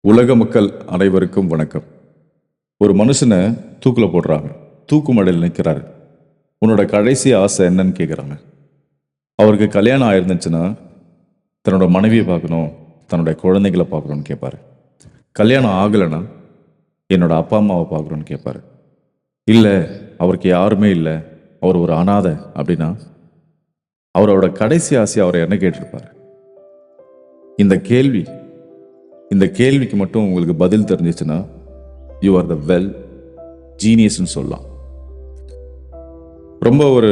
உலக மக்கள் அனைவருக்கும் வணக்கம். ஒரு மனுஷனை தூக்கில் போடுறாங்க, தூக்கு மடையில் நிற்கிறாரு. உன்னோட கடைசி ஆசை என்னன்னு கேட்குறாங்க. அவருக்கு கல்யாணம் ஆயிருந்துச்சுன்னா தன்னோட மனைவியை பார்க்கணும், தன்னோட குழந்தைகளை பார்க்கணும்னு கேட்பாரு. கல்யாணம் ஆகலைன்னா என்னோட அப்பா அம்மாவை பார்க்கணும்னு கேட்பாரு. இல்லை, அவருக்கு யாருமே இல்லை, அவர் ஒரு அனாதை அப்படின்னா அவரோட கடைசி ஆசை அவரை என்ன கேட்டிருப்பாரு? இந்த கேள்விக்கு மட்டும் உங்களுக்கு பதில் தெரிஞ்சிச்சுன்னா யூ ஆர் த வெல் ஜீனியஸ்ன்னு சொல்லலாம். ரொம்ப ஒரு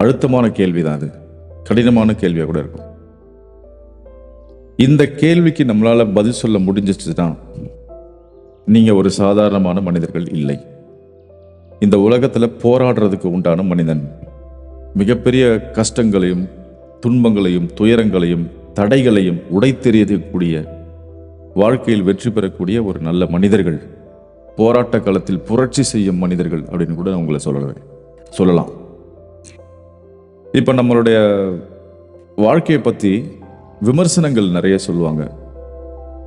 அழுத்தமான கேள்வி தான், அது கடினமான கேள்வியாக கூட இருக்கும். இந்த கேள்விக்கு நம்மளால பதில் சொல்ல முடிஞ்சிச்சுன்னா நீங்க ஒரு சாதாரணமான மனிதர்கள் இல்லை. இந்த உலகத்துல போராடுறதுக்கு உண்டான மனிதன், மிகப்பெரிய கஷ்டங்களையும் துன்பங்களையும் துயரங்களையும் தடைகளையும் உடைத்தெறியக்கூடிய, வாழ்க்கையில் வெற்றி பெறக்கூடிய ஒரு நல்ல மனிதர்கள், போராட்ட காலத்தில் புரட்சி செய்யும் மனிதர்கள் அப்படின்னு கூட நான் உங்களை சொல்லலாம். இப்போ நம்மளுடைய வாழ்க்கையை பற்றி விமர்சனங்கள் நிறைய சொல்லுவாங்க.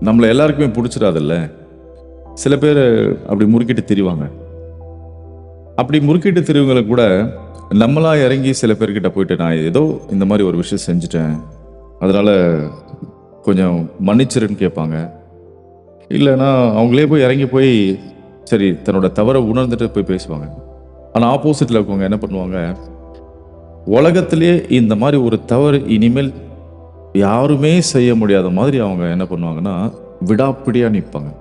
நம்மளை எல்லாருக்குமே பிடிச்சிடாதில்ல. சில பேர் அப்படி முறுக்கிட்டு திரிவாங்க. அப்படி முறுக்கிட்டு திரிவுங்களை கூட நம்மளா இறங்கி சில பேர்கிட்ட போயிட்டு, நான் ஏதோ இந்த மாதிரி ஒரு விஷயம் செஞ்சுட்டேன், அதனால கொஞ்சம் மன்னிச்சிருன்னு கேட்பாங்க. இல்லைன்னா அவங்களே போய் இறங்கி போய் சரி தன்னோட தவறை உணர்ந்துட்டு போய் பேசுவாங்க. ஆனால் ஆப்போசிட்டில் இருக்கவங்க என்ன பண்ணுவாங்க, உலகத்திலேயே இந்த மாதிரி ஒரு தவறு இனிமேல் யாருமே செய்ய முடியாத மாதிரி அவங்க என்ன பண்ணுவாங்கன்னா விடாப்பிடியாக நிற்பாங்க.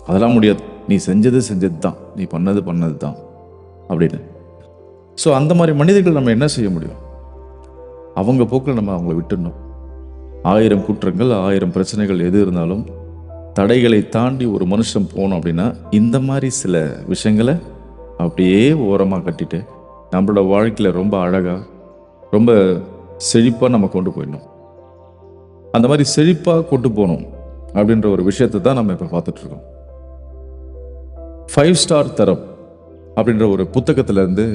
அதெல்லாம் முடியாது, நீ செஞ்சது தான், நீ பண்ணது தான் அப்படின்னு. ஸோ அந்த மாதிரி மனிதர்கள் நம்ம என்ன செய்ய முடியும்? அவங்க போக்கில் நம்ம அவங்கள விட்டுடணும். 1000 குற்றங்கள் 1000 பிரச்சனைகள் எது இருந்தாலும் தடைகளை தாண்டி ஒரு மனுஷன் போனோம் அப்படின்னா இந்த மாதிரி சில விஷயங்களை அப்படியே ஓரமாக கட்டிட்டு நம்மளோட வாழ்க்கையில் ரொம்ப அழகாக ரொம்ப செழிப்பாக நம்ம கொண்டு போயிடணும். அந்த மாதிரி செழிப்பாக கொண்டு போகணும் அப்படின்ற ஒரு விஷயத்தை தான் நம்ம இப்போ பார்த்துட்ருக்கோம். 5 ஸ்டார் தரம் அப்படின்ற ஒரு புத்தகத்திலேருந்து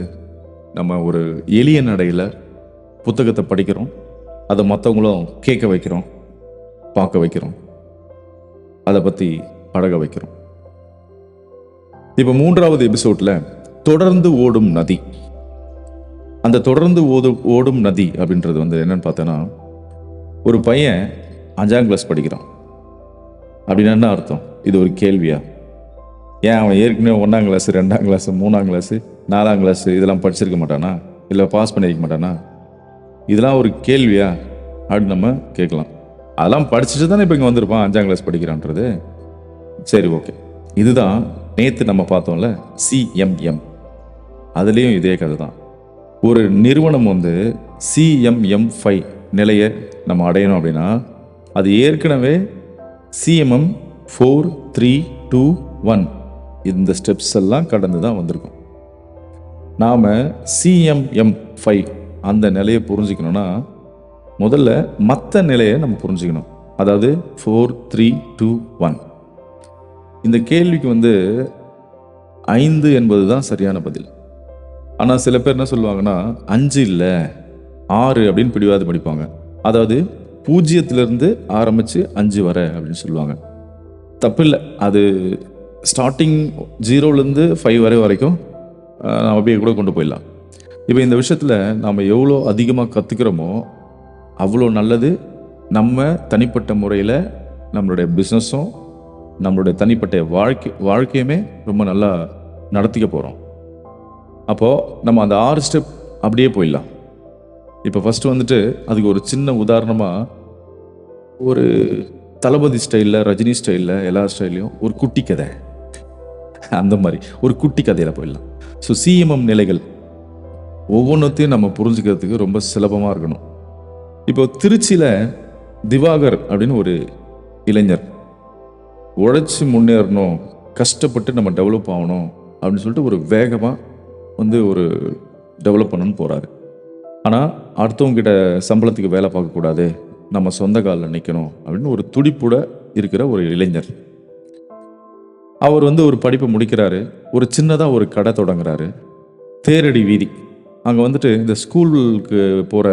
நம்ம ஒரு எளிய நடையில் புத்தகத்தை படிக்கிறோம். அதை மற்றவங்களும் கேட்க வைக்கிறோம், பார்க்க வைக்கிறோம், அதை பற்றி பழக வைக்கிறோம். இப்போ 3வது எபிசோட்ல தொடர்ந்து ஓடும் நதி. அந்த தொடர்ந்து ஓடும் நதி அப்படின்றது என்னன்னு பார்த்தோன்னா, ஒரு பையன் 5ஆம் கிளாஸ் படிக்கிறான் அப்படின்னு என்ன அர்த்தம்? இது ஒரு கேள்வியா? ஏன் அவன் ஏற்கனவே 1ஆம் கிளாஸ் 2ஆம் கிளாஸ் 3ஆம் கிளாஸ் 4ஆம் கிளாஸ் இதெல்லாம் படிச்சிருக்க மாட்டானா? இல்லை பாஸ் பண்ணியிருக்க மாட்டானா? இதெல்லாம் ஒரு கேள்வியா அப்படின்னு நம்ம கேட்கலாம். அதெல்லாம் படிச்சுட்டு தானே இப்போ இங்கே வந்திருப்பான் 5ஆம் கிளாஸ் படிக்கிறான்றது. சரி, ஓகே. இதுதான் நேற்று நம்ம பார்த்தோம்ல CMM, அதுலேயும் இதே கதை தான். ஒரு நிறுவனம் CMM5 நிலையை நம்ம அடையணும் அப்படின்னா அது ஏற்கனவே CMM 4 3 2 1 இந்த ஸ்டெப்ஸ் எல்லாம் கடந்து தான் வந்திருக்கும். நாம் CMM5 அந்த நிலையை புரிஞ்சுக்கணும்னா முதல்ல மற்ற நிலையை நம்ம புரிஞ்சுக்கணும். அதாவது 4 3 2 1 இந்த கேள்விக்கு 5 என்பது தான் சரியான பதில். ஆனால் சில பேர் என்ன சொல்லுவாங்கன்னா 5 இல்லை 6 அப்படின்னு பிடிவாதம் படிப்பாங்க. அதாவது 0 ஆரம்பித்து 5 வரை அப்படின்னு சொல்லுவாங்க. தப்பு இல்லை, அது ஸ்டார்டிங் 0 5 வரைக்கும் நம்ம அப்படியே கூட கொண்டு போயிடலாம். இப்போ இந்த விஷயத்தில் நாம் எவ்வளோ அதிகமாக கற்றுக்கிறோமோ அவ்வளோ நல்லது. நம்ம தனிப்பட்ட முறையில் நம்மளுடைய பிஸ்னஸும் நம்மளுடைய தனிப்பட்ட வாழ்க்கையுமே ரொம்ப நல்லா நடத்திக்க போகிறோம். அப்போது நம்ம அந்த 6 ஸ்டெப் அப்படியே போயிடலாம். இப்போ ஃபஸ்ட்டு அதுக்கு ஒரு சின்ன உதாரணமாக ஒரு தளபதி ஸ்டைலில், ரஜினி ஸ்டைலில், எல்லா ஸ்டைல்லையும் ஒரு குட்டி கதை, அந்த மாதிரி ஒரு குட்டி கதையில் போயிடலாம். ஸோ CMM நிலைகள் ஒவ்வொன்றத்தையும் நம்ம புரிஞ்சுக்கிறதுக்கு ரொம்ப சுலபமாக இருக்கணும். இப்போ திருச்சியில் திவாகர் அப்படின்னு ஒரு இளைஞர் உழைச்சி முன்னேறணும், கஷ்டப்பட்டு நம்ம டெவலப் ஆகணும் அப்படின்னு சொல்லிட்டு ஒரு வேகமாக ஒரு டெவலப் பண்ணணும்னு போகிறாரு. ஆனால் அடுத்தவங்ககிட்ட சம்பளத்துக்கு வேலை பார்க்கக்கூடாது, நம்ம சொந்த காலில் நிற்கணும் அப்படின்னு ஒரு துடிப்புட இருக்கிற ஒரு இளைஞர். அவர் ஒரு படிப்பை முடிக்கிறாரு, ஒரு சின்னதாக ஒரு கடை தொடங்குறாரு, தேரடி வீதி. அங்கே இந்த ஸ்கூலுக்கு போகிற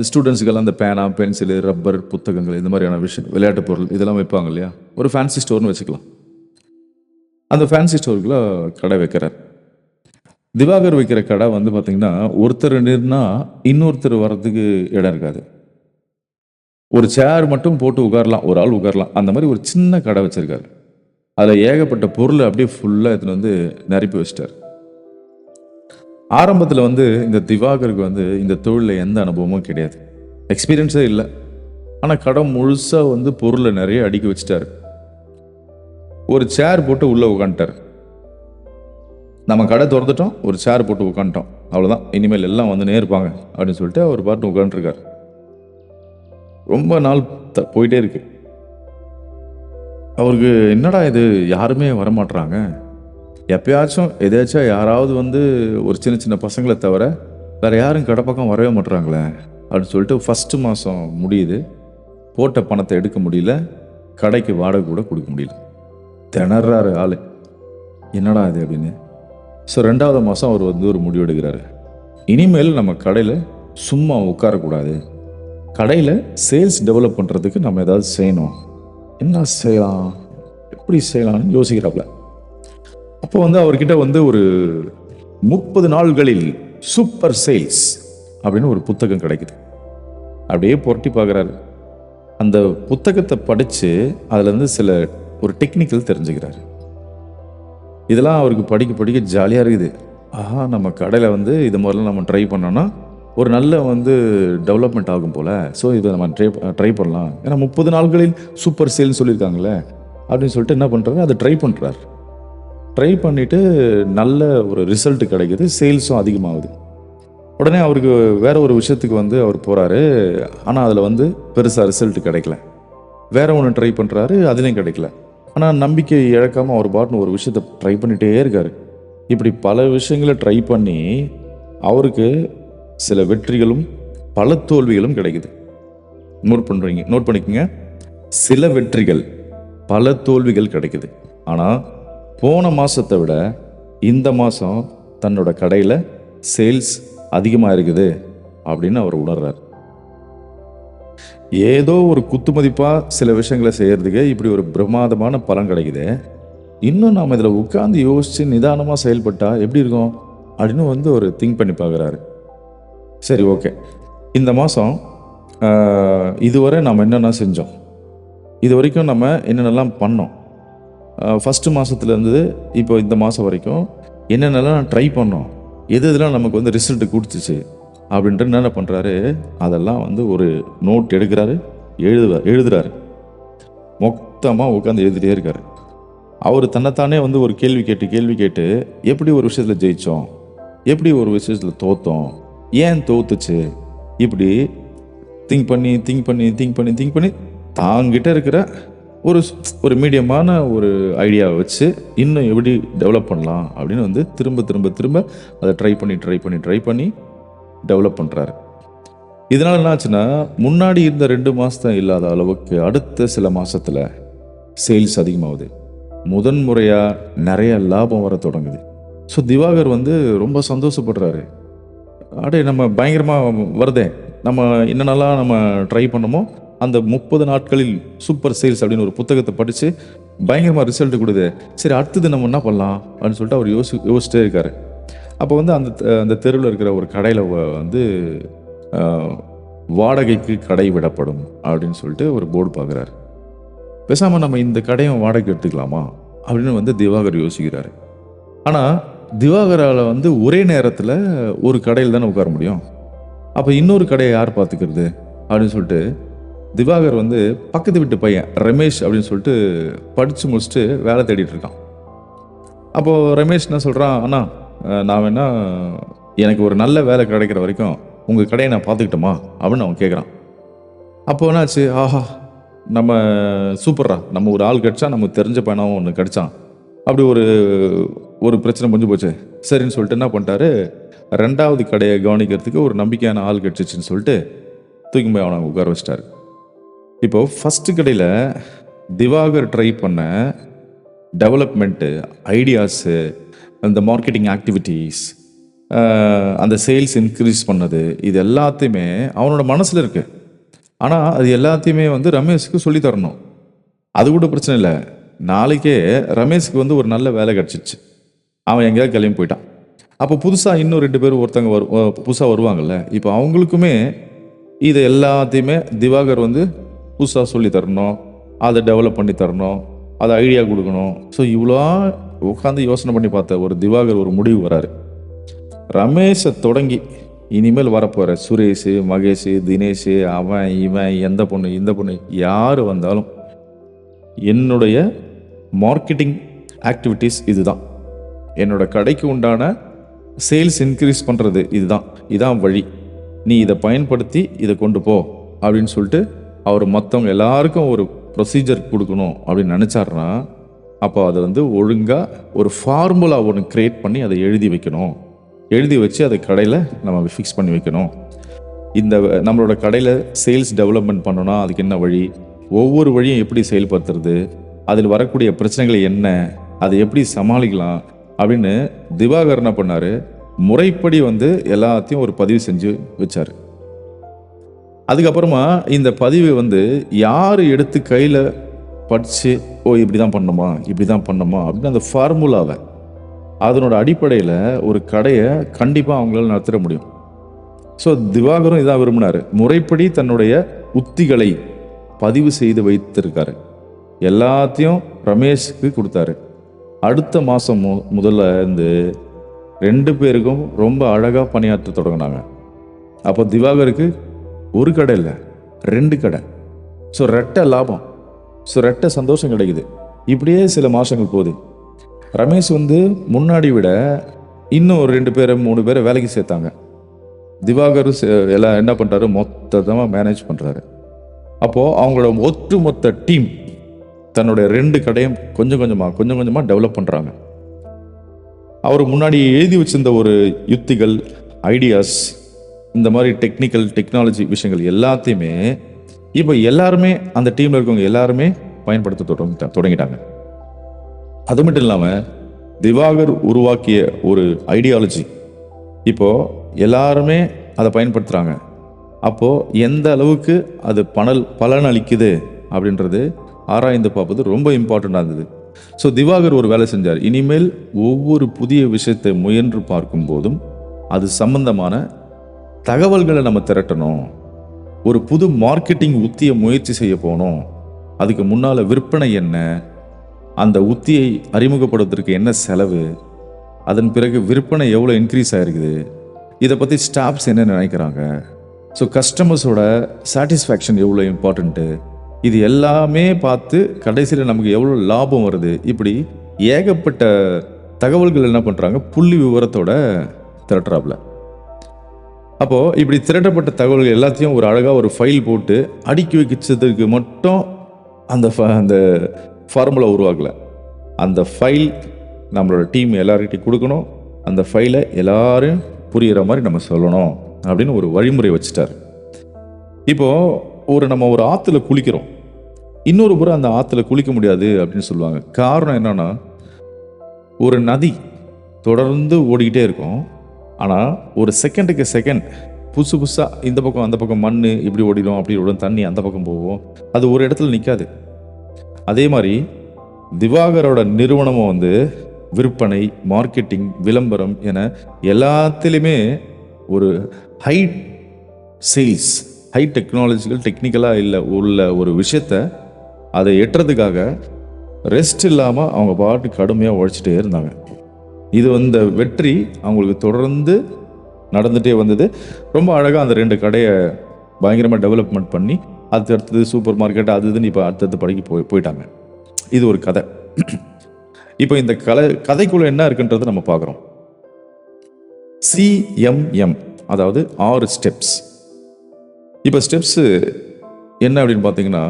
ஸ்டூடெண்ட்ஸுக்கெல்லாம் அந்த பேனா பென்சிலு ரப்பர் புத்தகங்கள் இந்த மாதிரியான விஷயம் விளையாட்டு பொருள் இதெல்லாம் வைப்பாங்க இல்லையா, ஒரு ஃபேன்சி ஸ்டோர்னு வச்சுக்கலாம். அந்த ஃபேன்சி ஸ்டோருக்குள்ள கடை வைக்கிறார். திவாகர் வைக்கிற கடை வந்து பார்த்தீங்கன்னா, ஒருத்தர் நின்னா இன்னொருத்தர் வர்றதுக்கு இடம் இருக்காது. ஒரு சேர் மட்டும் போட்டு உட்காரலாம், ஒரு ஆள் உட்காரலாம். அந்த மாதிரி ஒரு சின்ன கடை வச்சிருக்காரு. அதில் ஏகப்பட்ட பொருள் அப்படியே ஃபுல்லாக எடுத்துன்னு வந்து நிரப்பி வச்சிட்டார். ஆரம்பத்தில் வந்து இந்த திவாகருக்கு வந்து இந்த தொழிலில் எந்த அனுபவமும் கிடையாது, எக்ஸ்பீரியன்ஸே இல்லை. ஆனால் கடை முழுசாக வந்து பொருளை நிறைய அடுக்கி வச்சிட்டாரு. ஒரு சேர் போட்டு உள்ளே உட்காந்துட்டார். நம்ம கடை திறந்துட்டோம், ஒரு சேர் போட்டு உட்காந்துட்டோம், அவ்வளோதான், இனிமேல் எல்லாம் வந்து இருப்பாங்க அப்படின்னு சொல்லிட்டு அவர் பாட்டு உட்காந்துருக்கார். ரொம்ப நாள் போயிட்டே இருக்கு. அவருக்கு என்னடா இது, யாருமே வரமாட்றாங்க, எப்பயாச்சும் எதாச்சும் யாராவது வந்து ஒரு சின்ன சின்ன பசங்களை தவிர வேறு யாரும் கடை பக்கம் வரவே மாட்டுறாங்களே அப்படின்னு சொல்லிட்டு ஃபஸ்ட்டு மாதம் முடியுது. போட்ட பணத்தை எடுக்க முடியல, கடைக்கு வாடகை கூட கொடுக்க முடியல. திணறாரு ஆள், என்னடா இது அப்படின்னு. ஸோ 2வது மாதம் அவர் வந்து ஒரு முடிவு எடுக்கிறாரு. இனிமேல் நம்ம கடையில் சும்மா உட்காரக்கூடாது, கடையில் சேல்ஸ் டெவலப் பண்ணுறதுக்கு நம்ம ஏதாவது செய்யணும். என்ன செய்யலாம், எப்படி செய்யலாம்னு யோசிக்கிறாப்புல. அப்போ வந்து அவர்கிட்ட வந்து ஒரு 30 நாள்களில் சூப்பர் சேல்ஸ் அப்படின்னு ஒரு புத்தகம் கிடைக்குது. அப்படியே புரட்டி பார்க்குறாரு. அந்த புத்தகத்தை படித்து அதில் வந்து சில ஒரு டெக்னிக்கல் தெரிஞ்சுக்கிறாரு. இதெல்லாம் அவருக்கு படிக்க படிக்க ஜாலியாக இருக்குது. ஆஹா, நம்ம கடையில் வந்து இது மாதிரிலாம் நம்ம ட்ரை பண்ணோன்னா ஒரு நல்ல வந்து டெவலப்மெண்ட் ஆகும் போல். ஸோ இதை நம்ம ட்ரை பண்ணலாம். ஏன்னா 30 நாள்களில் சூப்பர் சேல்னு சொல்லியிருக்காங்களே அப்படின்னு சொல்லிட்டு என்ன பண்ணுறாரு, அதை ட்ரை பண்ணுறாரு. ட்ரை பண்ணிவிட்டு நல்ல ஒரு ரிசல்ட் கிடைக்குது, சேல்ஸும் அதிகமாகுது. உடனே அவருக்கு வேற ஒரு விஷயத்துக்கு வந்து அவர் போகிறாரு. ஆனால் அதில் வந்து பெருசாக ரிசல்ட் கிடைக்கல. வேற ஒன்று ட்ரை பண்ணுறாரு, அதுலேயும் கிடைக்கல. ஆனால் நம்பிக்கை இழக்காமல் அவர் பாட்டுன்னு ஒரு விஷயத்தை ட்ரை பண்ணிகிட்டே இருக்கார். இப்படி பல விஷயங்களை ட்ரை பண்ணி அவருக்கு சில வெற்றிகளும் பல தோல்விகளும் கிடைக்குது. நோட் பண்ணிக்கோங்க. சில வெற்றிகள் பல தோல்விகள் கிடைக்குது. ஆனால் போன மாதத்தை விட இந்த மாதம் தன்னோட கடையில் சேல்ஸ் அதிகமாக இருக்குது அப்படின்னு அவர் உணர்றார். ஏதோ ஒரு குத்துமதிப்பாக சில விஷயங்களை செய்கிறதுக்கு இப்படி ஒரு பிரமாதமான பலன் கிடைக்குது. இன்னும் நாம் இதில் உட்காந்து யோசித்து நிதானமாக செயல்பட்டால் எப்படி இருக்கும் அப்படின்னு வந்து ஒரு திங்க் பண்ணி பார்க்குறாரு. சரி, ஓகே, இந்த மாதம் இதுவரை நாம் என்னென்ன செஞ்சோம், இது வரைக்கும் நம்ம என்னென்னலாம் பண்ணோம், ஃபஸ்ட்டு மாதத்துலேருந்து இப்போ இந்த மாதம் வரைக்கும் என்னென்னலாம் ட்ரை பண்ணோம், எது இதெல்லாம் நமக்கு வந்து ரிசல்ட் கொடுத்துச்சு அப்படின்ட்டு என்ன பண்ணுறாரு, அதெல்லாம் வந்து ஒரு நோட் எடுக்கிறாரு, எழுதுறாரு. மொத்தமாக உட்காந்து எழுதிட்டே இருக்காரு. அவர் தன்னைத்தானே வந்து ஒரு கேள்வி கேட்டு எப்படி ஒரு விஷயத்தில் ஜெயித்தோம், எப்படி ஒரு விஷயத்தில் தோற்றோம், ஏன் தோத்துச்சு, இப்படி திங்க் பண்ணி தாங்கிட்ட இருக்கிற ஒரு மீடியமான ஒரு ஐடியாவை வச்சு இன்னும் எப்படி டெவலப் பண்ணலாம் அப்படின்னு வந்து திரும்ப அதை ட்ரை பண்ணி டெவலப் பண்ணுறாரு. இதனால் என்ன ஆச்சுன்னா, முன்னாடி இருந்த 2 மாதம் இல்லாத அளவுக்கு அடுத்த சில மாதத்தில் சேல்ஸ் அதிகமாகுது. முதன்முறையாக நிறைய லாபம் வர தொடங்குது. ஸோ திவாகர் வந்து ரொம்ப சந்தோஷப்படுறாரு. நம்ம பயங்கரமாக வருதே, நம்ம என்னென்னலாம் நம்ம ட்ரை பண்ணமோ அந்த 30 நாட்களில் சூப்பர் சேல்ஸ் அப்படின்னு ஒரு புத்தகத்தை படித்து பயங்கரமாக ரிசல்ட் கொடுது. சரி, அடுத்தது நம்ம என்ன பண்ணலாம் அப்படின்னு சொல்லிட்டு அவர் யோசிச்சிட்டே இருக்காரு. அப்போ வந்து அந்த தெருவில் இருக்கிற ஒரு கடையில் வந்து வாடகைக்கு கடை விடப்படும் அப்படின்னு சொல்லிட்டு ஒரு போர்டு பார்க்குறாரு. பேசாமல் நம்ம இந்த கடையை வாடகை எடுத்துக்கலாமா அப்படின்னு வந்து திவாகர் யோசிக்கிறாரு. ஆனால் திவாகரால் வந்து ஒரே நேரத்தில் ஒரு கடையில் தானே உட்கார முடியும். அப்போ இன்னொரு கடையை யார் பார்த்துக்கிறது அப்படின்னு சொல்லிட்டு திவாகர் வந்து பக்கத்து வீட்டு பையன் ரமேஷ் அப்படின்னு சொல்லிட்டு படித்து முடிச்சுட்டு வேலை தேடிட்டு இருக்கான். அப்போது ரமேஷ் என்ன சொல்கிறான், அண்ணா நான் வேணா எனக்கு ஒரு நல்ல வேலை கிடைக்கிற வரைக்கும் உங்கள் கடையை நான் பார்த்துக்கிட்டோமா அப்படின்னு அவன் கேட்குறான். அப்போ என்னாச்சு, ஆஹா நம்ம சூப்பர்ரா, நம்ம ஒரு ஆள் கிடச்சா, நமக்கு தெரிஞ்ச பையனாகவும் ஒன்று கிடச்சான், அப்படி ஒரு பிரச்சனை முடிஞ்சு போச்சு. சரின்னு சொல்லிட்டு என்ன பண்ணிட்டாரு, 2வது கடையை கவனிக்கிறதுக்கு ஒரு நம்பிக்கையான ஆள் கிடச்சிச்சின்னு சொல்லிட்டு தூக்கி போய் அவனை உட்கார வச்சிட்டாரு. இப்போது ஃபஸ்ட்டு கடையில் திவாகர் ட்ரை பண்ண டெவலப்மெண்ட்டு, ஐடியாஸு, அந்த மார்க்கெட்டிங் ஆக்டிவிட்டீஸ், அந்த சேல்ஸ் இன்க்ரீஸ் பண்ணது, இது எல்லாத்தையுமே அவனோட மனசில் இருக்குது. ஆனால் அது எல்லாத்தையுமே வந்து ரமேஷுக்கு சொல்லித்தரணும். அது கூட பிரச்சனை இல்லை. நாளைக்கே ரமேஷ்க்கு வந்து ஒரு நல்ல வேலை கிடச்சிருச்சு, அவன் எங்கேயாவது கிளம்பி போயிட்டான். அப்போ புதுசாக இன்னும் 2 பேர் ஒருத்தங்க புதுசாக வருவாங்கல்ல. இப்போ அவங்களுக்குமே இதை எல்லாத்தையுமே திவாகர் வந்து புதுசாக சொல்லி தரணும், அதை டெவலப் பண்ணி தரணும், அதை ஐடியா கொடுக்கணும். ஸோ இவ்வளோ உட்காந்து யோசனை பண்ணி பார்த்த ஒரு திவாகர் ஒரு முடிவு வராரு. ரமேஷை தொடங்கி இனிமேல் வரப்போகிற சுரேஷ், மகேஷ், தினேஷ், அவன் இவன், எந்த பொண்ணு இந்த பொண்ணு யார் வந்தாலும் என்னுடைய மார்க்கெட்டிங் ஆக்டிவிட்டீஸ் இதுதான், என்னோட கடைக்கு உண்டான சேல்ஸ் இன்க்ரீஸ் பண்ணுறது இதுதான் வழி, நீ இதை பயன்படுத்தி இதை கொண்டு போ அப்படின்னு சொல்லிட்டு அவர் மற்றவங்க எல்லாருக்கும் ஒரு ப்ரொசீஜர் கொடுக்கணும் அப்படின்னு நினச்சாருன்னா, அப்போ அதை வந்து ஒழுங்காக ஒரு ஃபார்முலா ஒன்று க்ரியேட் பண்ணி அதை எழுதி வைக்கணும். எழுதி வச்சு அதை கடையில் நம்ம ஃபிக்ஸ் பண்ணி வைக்கணும். இந்த நம்மளோட கடையில் சேல்ஸ் டெவலப்மெண்ட் பண்ணோன்னா அதுக்கு என்ன வழி, ஒவ்வொரு வழியும் எப்படி செயல்படுத்துறது, அதில் வரக்கூடிய பிரச்சனைகள் என்ன, அதை எப்படி சமாளிக்கலாம் அப்படின்னு திவாகர் என்ன பண்ணார், முறைப்படி வந்து எல்லாத்தையும் ஒரு பதிவு செஞ்சு வச்சார். அதுக்கப்புறமா இந்த பதிவு வந்து யார் எடுத்து கையில் படித்து இப்படி தான் பண்ணணுமா இப்படி தான் பண்ணணுமா அப்படின்னு அந்த ஃபார்முலாவை அதனோட அடிப்படையில் ஒரு கடையை கண்டிப்பாக அவங்களால நடத்திட முடியும். ஸோ திவாகரும் இதான் விரும்பினார், முறைப்படி தன்னுடைய உத்திகளை பதிவு செய்து வைத்திருக்காரு. எல்லாத்தையும் ரமேஷ்க்கு கொடுத்தாரு. அடுத்த மாதம் முதல்ல இருந்து 2 பேருக்கும் ரொம்ப அழகாக பணியாற்ற தொடங்கினாங்க. அப்போ திவாகருக்கு ஒரு கடை இல்லை, 2 கடை. ஸோ ரெட்டை லாபம், ஸோ ரெட்டை சந்தோஷம் கிடைக்குது. இப்படியே சில மாதங்கள் போகுது. ரமேஷ் வந்து முன்னாடி விட இன்னும் ஒரு 2 பேரை 3 பேரை வேலைக்கு சேர்த்தாங்க. திவாகர் எல்லாம் என்ன பண்ணுறாரு, மொத்தமாக மேனேஜ் பண்ணுறாரு. அப்போது அவங்களோட ஒட்டுமொத்த டீம் தன்னுடைய 2 கடையும் கொஞ்சம் கொஞ்சமாக டெவலப் பண்ணுறாங்க. அவர் முன்னாடி எழுதி வச்சிருந்த ஒரு யுத்திகள், ஐடியாஸ், இந்த மாதிரி டெக்னாலஜி விஷயங்கள் எல்லாத்தையுமே இப்போ எல்லாருமே அந்த டீமில் இருக்கவங்க எல்லாருமே பயன்படுத்த தொடங்கிட்டாங்க. அது மட்டும் இல்லாமல் திவாகர் உருவாக்கிய ஒரு ஐடியாலஜி இப்போது எல்லாருமே அதை பயன்படுத்துகிறாங்க. அப்போது எந்த அளவுக்கு அது பலன் அளிக்குது அப்படின்றது ஆராய்ந்து பார்ப்பது ரொம்ப இம்பார்ட்டண்ட்டாக இருந்தது. ஸோ திவாகர் ஒரு வேலை செஞ்சார். இனிமேல் ஒவ்வொரு புதிய விஷயத்தை முயன்று பார்க்கும் போதும் அது சம்பந்தமான தகவல்களை நம்ம திரட்டணும். ஒரு புது மார்க்கெட்டிங் உத்தியை முயற்சி செய்ய போனோம், அதுக்கு முன்னால் விற்பனை என்ன, அந்த உத்தியை அறிமுகப்படுத்துறதுக்கு என்ன செலவு, அதன் பிறகு விற்பனை எவ்வளோ இன்க்ரீஸ் ஆகிருக்குது, இதை பற்றி ஸ்டாஃப்ஸ் என்ன நினைக்கிறாங்க, ஸோ கஸ்டமர்ஸோட சாட்டிஸ்ஃபேக்ஷன் எவ்வளோ இம்பார்ட்டண்ட்டு, இது எல்லாமே பார்த்து கடைசியில் நமக்கு எவ்வளோ லாபம் வருது, இப்படி ஏகப்பட்ட தகவல்கள் என்ன பண்ணுறாங்க புள்ளி விவரத்தோட திரட்டுறாப்புல. அப்போது இப்படி திரட்டப்பட்ட தகவல்கள் எல்லாத்தையும் ஒரு அழகாக ஒரு ஃபைல் போட்டு அடுக்கி வைக்கிறதுக்கு மட்டும் அந்த ஃபார்முலா உருவாக்கலை. அந்த ஃபைல் நம்மளோட டீம் எல்லார்கிட்டையும் கொடுக்கணும், அந்த ஃபைலை எல்லாரும் புரிகிற மாதிரி நம்ம சொல்லணும் அப்படின்னு ஒரு வழிமுறை வச்சுட்டார். இப்போது நம்ம ஒரு ஆற்றுல குளிக்கிறோம், இன்னொரு புறம் அந்த ஆற்றுல குளிக்க முடியாது அப்படின்னு சொல்லுவாங்க. காரணம் என்னன்னா, ஒரு நதி தொடர்ந்து ஓடிக்கிட்டே இருக்கும், ஆனால் ஒரு செகண்டுக்கு செகண்ட் புதுசாக இந்த பக்கம் அந்த பக்கம் மண் இப்படி ஓடிடும், அப்படி ஓடும், தண்ணி அந்த பக்கம் போகும், அது ஒரு இடத்துல நிற்காது. அதே மாதிரி திவாகரோட நிறுவனமும் வந்து விற்பனை, மார்க்கெட்டிங், விளம்பரம் என எல்லாத்திலுமே ஒரு ஹை சேல்ஸ், ஹை டெக்னிக்கலாக இல்லை உள்ள ஒரு விஷயத்த அதை எட்டுறதுக்காக ரெஸ்ட் இல்லாமல் அவங்க பாட்டு கடுமையாக உழைச்சிட்டே இருந்தாங்க. இது இந்த வெற்றி அவங்களுக்கு தொடர்ந்து நடந்துகிட்டே வந்தது. ரொம்ப அழகாக அந்த 2 கடையை பயங்கரமாக டெவலப்மெண்ட் பண்ணி அடுத்தது சூப்பர் மார்க்கெட் அது இதுன்னு இப்போ அடுத்தடுத்து படிக்க போயிட்டாங்க. இது ஒரு கதை. இப்போ இந்த கதைக்குள்ளே என்ன இருக்குன்றதை நம்ம பார்க்குறோம். CMM, அதாவது 6 ஸ்டெப்ஸ். இப்போ ஸ்டெப்ஸு என்ன அப்படின்னு பார்த்தீங்கன்னா,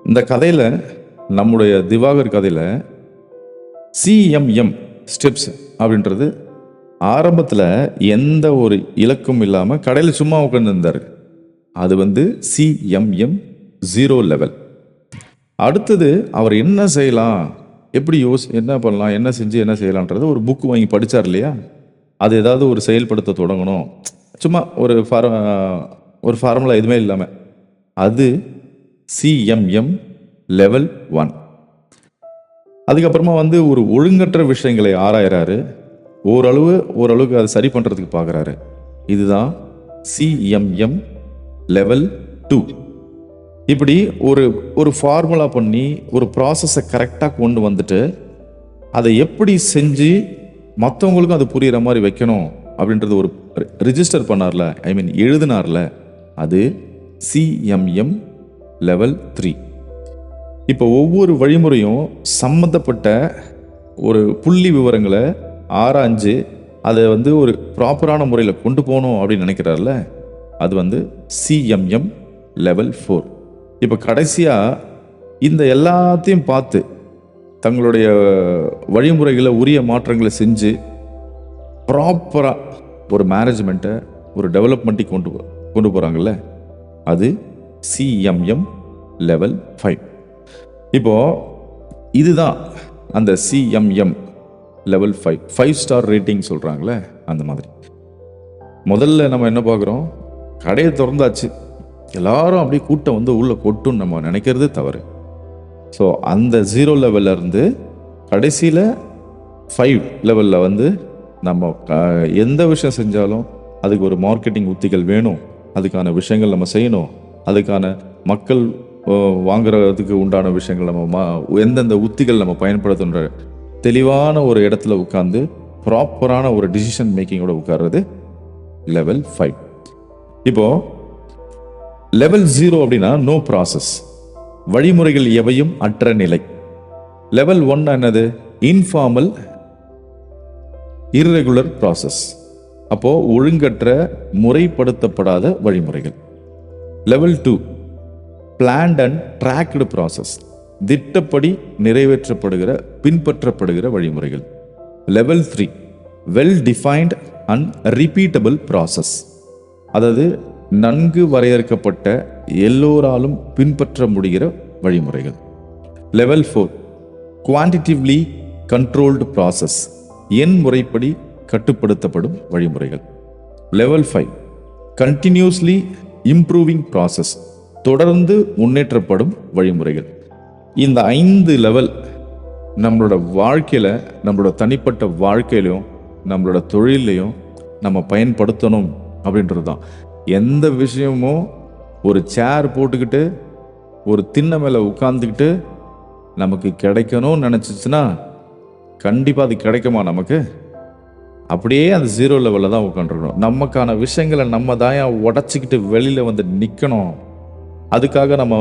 இந்த கதையில், நம்முடைய திவாகர் கதையில் CMM ஸ்டெப்ஸ் அப்படின்றது ஆரம்பத்தில் எந்த ஒரு இலக்கும் இல்லாமல் கடையில் சும்மா உட்காந்துருந்தார். அது வந்து CMM 0 லெவல். அடுத்தது அவர் என்ன செய்யலாம், எப்படி என்ன பண்ணலாம், என்ன செஞ்சு என்ன செய்யலான்றது ஒரு புக்கு வாங்கி படித்தார் இல்லையா. அது ஏதாவது ஒரு செயல்படுத்த தொடங்கணும், சும்மா ஒரு ஃபார்முலா எதுவுமே இல்லாமல். அது சிஎம்எம் லெவல் 1. அதுக்கப்புறமா ஒரு ஒழுங்கற்ற விஷயங்களை ஆராயறாரு, ஓரளவுக்கு அதை சரி பண்ணுறதுக்கு பார்க்குறாரு. இதுதான் சிஎம்எம் லெவல் 2. இப்படி ஒரு ஃபார்முலா பண்ணி ஒரு ப்ராசஸை கரெக்டாக கொண்டு வந்துட்டு அதை எப்படி செஞ்சு மற்றவங்களுக்கும் அது புரிகிற மாதிரி வைக்கணும் அப்படின்றது ஒரு ரிஜிஸ்டர் பண்ணார்ல, எழுதினார்ல, அது சிஎம்எம் லெவல் 3. இப்போ ஒவ்வொரு வழிமுறையும் சம்மந்தப்பட்ட ஒரு புள்ளி விவரங்களை ஆராய்ஞ்சு அதை ஒரு ப்ராப்பரான முறையில் கொண்டு போகணும் அப்படின்னு நினைக்கிறார்ல, அது சிஎம்எம் லெவல் 4. இப்போ கடைசியாக இந்த எல்லாத்தையும் பார்த்து தங்களுடைய வழிமுறைகளை உரிய மாற்றங்களை செஞ்சு ப்ராப்பராக ஒரு மேனேஜ்மெண்ட்டை ஒரு டெவலப்மெண்ட்டுக்கு கொண்டு போகிறாங்கல்ல, அது சிஎம்எம் லெவல் 5. இப்போது இதுதான் அந்த சிஎம்எம் லெவல் 5 ஸ்டார் ரேட்டிங் சொல்கிறாங்களே, அந்த மாதிரி. முதல்ல நம்ம என்ன பார்க்குறோம், கடையை திறந்தாச்சு, எல்லாரும் அப்படியே கூட்டம் உள்ளே கொட்டுன்னு நம்ம நினைக்கிறது தவறு. ஸோ அந்த 0 லெவலில் இருந்து கடைசியில் 5 லெவலில் நம்ம எந்த விஷயம் செஞ்சாலும் அதுக்கு ஒரு மார்க்கெட்டிங் உத்திகள் வேணும், அதுக்கான விஷயங்கள் நம்ம செய்யணும், அதுக்கான மக்கள் வாங்குறதுக்கு உண்டான விஷயங்கள் நம்ம எந்தெந்த உத்திகள் நம்ம பயன்படுத்துன்ற தெளிவான ஒரு இடத்துல உட்கார்ந்து ப்ராப்பரான ஒரு டிசிஷன் மேக்கிங்கோட உட்கார்றது லெவல் 5. இப்போ லெவல் 0 அப்படின்னா நோ ப்ராசஸ், வழிமுறைகள் எவையும் அற்ற நிலை. லெவல் 1 என்னது, இன்ஃபார்மல் இர்ரெகுலர் ப்ராசஸ், அப்போ ஒழுங்கற்ற முறைப்படுத்தப்படாத வழிமுறைகள். Level 2 planned and tracked process, திட்டப்படி நிறைவேற்றப்படுகிற பின்பற்றப்படுகிற வழிமுறைகள். Level 3 well defined and repeatable process, அதாவது நன்கு வரையறுக்கப்பட்ட எல்லோராலும் பின்பற்ற முடிகிற வழிமுறைகள். லெவல் 4 குவான்டிட்டிவ்லி கண்ட்ரோல்டு ப்ராசஸ், எண் முறைப்படி கட்டுப்படுத்தப்படும் வழிமுறைகள். லெவல் 5 கண்டினியூஸ்லி இம்ப்ரூவிங் ப்ராசஸ், தொடர்ந்து முன்னேற்றப்படும் வழிமுறைகள். இந்த 5 லெவல் நம்மளோட வாழ்க்கையில், நம்மளோட தனிப்பட்ட வாழ்க்கையிலையும் நம்மளோட தொழிலையும் நம்ம பயன்படுத்தணும் அப்படின்றது தான். எந்த விஷயமும் ஒரு சேர் போட்டுக்கிட்டு ஒரு திண்ணை மேலே உட்காந்துக்கிட்டு நமக்கு கிடைக்கணும்னு நினச்சிச்சுன்னா கண்டிப்பாக அது கிடைக்குமா நமக்கு? அப்படியே அந்த 0 லெவலில் தான் உட்காந்துருக்கணும். நமக்கான விஷயங்களை நம்ம தான் உடச்சிக்கிட்டு வெளியில் நிற்கணும். அதுக்காக நம்ம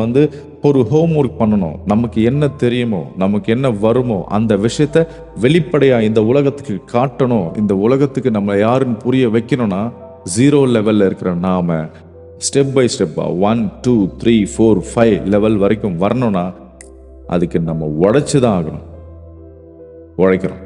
ஒரு ஹோம் ஒர்க் பண்ணணும். நமக்கு என்ன தெரியுமோ, நமக்கு என்ன வருமோ அந்த விஷயத்த வெளிப்படையாக இந்த உலகத்துக்கு காட்டணும். இந்த உலகத்துக்கு நம்ம யாருன்னு புரிய வைக்கணும்னா 0 லெவலில் இருக்கிற நாம ஸ்டெப் பை ஸ்டெப்பாக 1 2 3 4 5 லெவல் வரைக்கும் வரணும்னா அதுக்கு நம்ம உழைச்சி தான் ஆகணும். உழைக்கிறோம்.